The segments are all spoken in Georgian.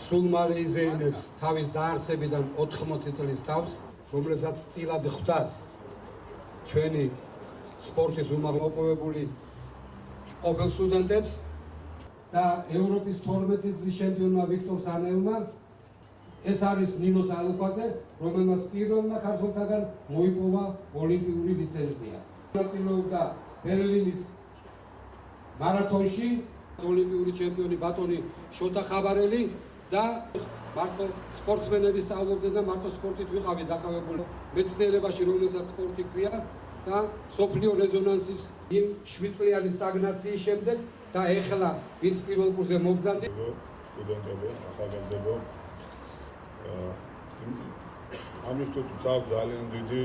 სულ მალე იზეიმებს თავის დაარსებიდან 80 წლის თავს, რომლებსაც წილად ხვდათ ჩვენი სპორტის უმაღლობოვებული ყოფილ სტუდენტებს და ევროპის 12 წლის ჩემპიონმა ვიქტორ სანელმა ეს არის ნინოს ალუკვაძე, რომელმაც პირველმა ქართველთაგან მოიპოვა ოლიმპიური ლიცენზია. მონაწილეობდა ბერლინის მარათონში, ოლიმპიური ჩემპიონი ბატონი შოთა ხაბარელი და მარტო სპორტსმენები სწავლობდნენ და მარტო სპორტით ვიყავით დაკავებული მეცნიერებაში, რომელსაც სპორტი ქვია და სოფლიო რეზონანსის იმ 7 წლიანი სტაგნაციის შემდეგ და ეხლა ვინც პირველ კურსზე მოგზავნით სტუდენტებო, ახალგაზრდებო ამ ინსტიტუტს აქვს ძალიან დიდი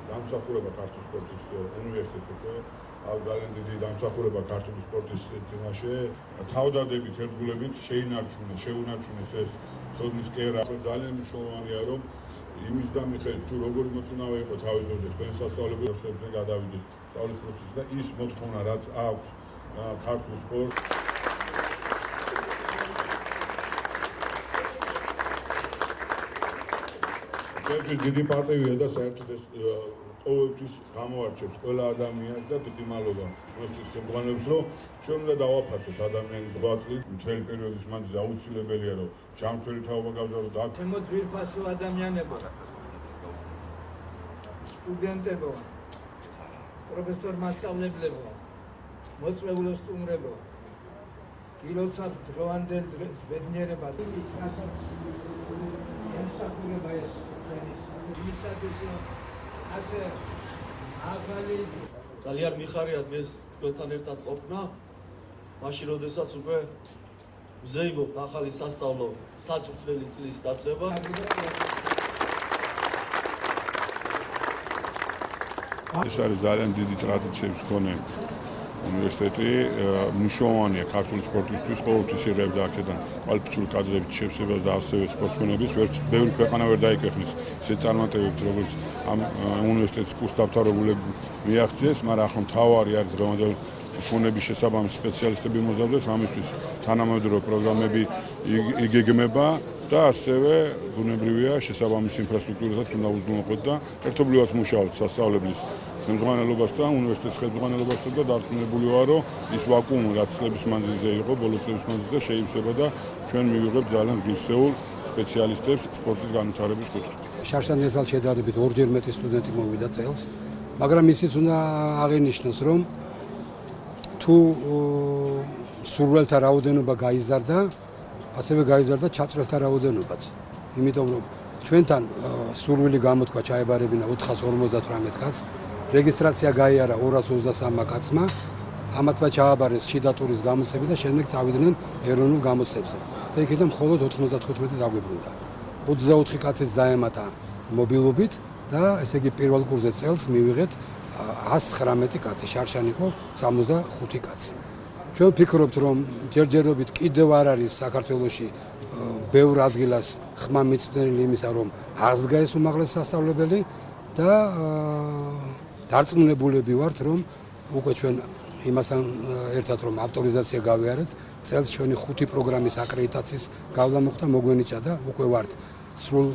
დამსახურება ქართული სპორტის უნივერსიტეტს უკვე აქვს ძალიან დიდი დამსახურება ქართული სპორტის წინაშე თავდადებით ერთგულებით შეუნარჩუნეს ეს ცოდნის კერა ძალიან მნიშვნელოვანია რომ იმის და მიხედვით თუ როგორი მოწინავე იყო თავის დროზე თქვენ სასწავლებელებზე გადავიდეს სწავლის პროცესში და ის მოთხოვნა რაც აქვს ქართულ სპორტს ეს დიდი პარტივია და საერთოდ ეს ყოველთვის გამოარჩევს ყველა ადამიანს და დიდი მადლობა მოსწრის ხელმძღვანელებს რომ ჩვენ უნდა დავაფასოთ ადამიანის ღვაწლით მთელი პერიოდის მანძილზე აუცილებელია რომ ჯანმრთელი თაობა გავზარდოთ აქ ჩემო ძვირფასო ადამიანებო სტუდენტებო პროფესორ მასწავლებლებო მოწვეულო სტუმრებო გილოცავ დროანდელ ბედნიერებას ემსახურება ეს ძალიან მიხარიათ ეს თქვენთან ერთად ყოფნა მაშინ როდესაც უკვე ვზეიმობთ ახალი სასწავლო საწვრთნელი წლის დაწყება ეს არის ძალიან დიდი ტრადიციების მქონე უნივერსიტეტი მნიშვნელოვანია ქართული სპორტისთვის ყოველთვის იღებდა აქედან კვალიფიციური კადრების შევსებას და ასევე სპორტსმენების ბევრი ქვეყანა ვერ დაიკერხნეს ისეთ წარმატებებს როგორც ამ უნივერსიტეტის კურსდამთავრებულები მიაღწიეს მაგრამ ახლა მთავარი არის დღევანდელ ფონების შესაბამისი სპეციალისტები მოზარდებს ამისთვის თანამედროვე პროგრამები იგეგმება და ასევე ბუნებრივია შესაბამისი ინფრასტრუქტურასაც უნდა უზრუნველყოთ და ერთობლივად მუშაობთ სასწავლებლის ხელმძღვანელობასთან, უნივერსიტეტის ხელმძღვანელობასთან და დარწმუნებული ვარ, რომ ის ვაკუუმი, რაც წლების მანძილზე იყო, ბოლო წლების მანძილზე შეივსება და ჩვენ მივიღებთ ძალიან ღირსეულ სპეციალისტებს სპორტის განვითარების კუთხით. შარშანეთთან შედარებით ორჯერ მეტი სტუდენტი მოვიდა წელს, მაგრამ ისიც უნდა აღინიშნოს, რომ თუ სურვილთა რაოდენობა გაიზარდა, ასევე გაიზარდა ჩაწვრილთა რაოდენობაც. იმიტომ რომ ჩვენთან სურვილი გამოთქვა ჩაებარებინა 458 კაცს, რეგისტრაცია გაიარა 223 კაცმა, ამათმა ჩააბარეს შიდა ტურის გამოცდები და შემდეგ წავიდნენ ეროვნულ გამოცდებზე. და იქიდან მხოლოდ 95 დაგვიბრუნდა. 24 კაცის დაემატა მობილობით და ესე იგი პირველ კურსზე წელს მივიღეთ 119 კაცი, შარშან იყო 65 კაცი. ჩვენ ვფიქრობთ, რომ ჯერჯერობით კიდევ არ არის საქართველოში ბევრ ადგილას ხმა მიწვდენილი იმისა, რომ აღსდგა ეს უმაღლესი სასწავლებელი და დარწმუნებულები ვართ, რომ უკვე ჩვენ იმასთან ერთად რომ ავტორიზაცია გავიარეთ, წელს ჩვენი 5 პროგრამის აკრედიტაციის გავლა მოხდა, მოგვენიჭა და უკვე ვართ სრულ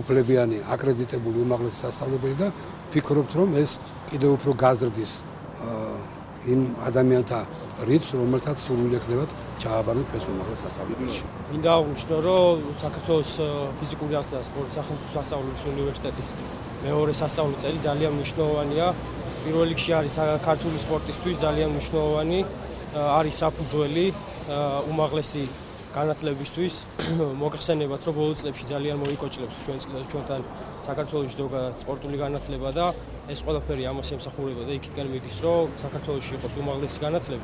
უფლებიანი აკრედიტებული უმაღლესი სასწავლებელი და ვფიქრობთ, რომ ეს კიდევ უფრო გაზრდის იმ ადამიანთა რიცხვს, რომელთაც სურვილი ექნებათ ჩააბარონ ჩვენს უმაღლეს სასწავლებელში. მინდა აღვნიშნო, რომ საქართველოს ფიზიკური ასაკთა და სპორტის სახელმწიფო სასწავლებლის უნივერსიტეტის მეორე სასწავლო წელი ძალიან მნიშვნელოვანია. პირველ რიგში არის ქართული სპორტისთვის ძალიან მნიშვნელოვანი, არის საფუძველი უმაღლესი განათლებისთვის. მოგხსენებათ, რომ ბოლო წლებში ძალიან მოიკოჭლებს ჩვენთან საქართველოში ზოგადად სპორტული განათლება და ეს ყველაფერი ამას ემსახურება და იქითკენ მიდის, რომ საქართველოში იყოს უმაღლესი განათლება.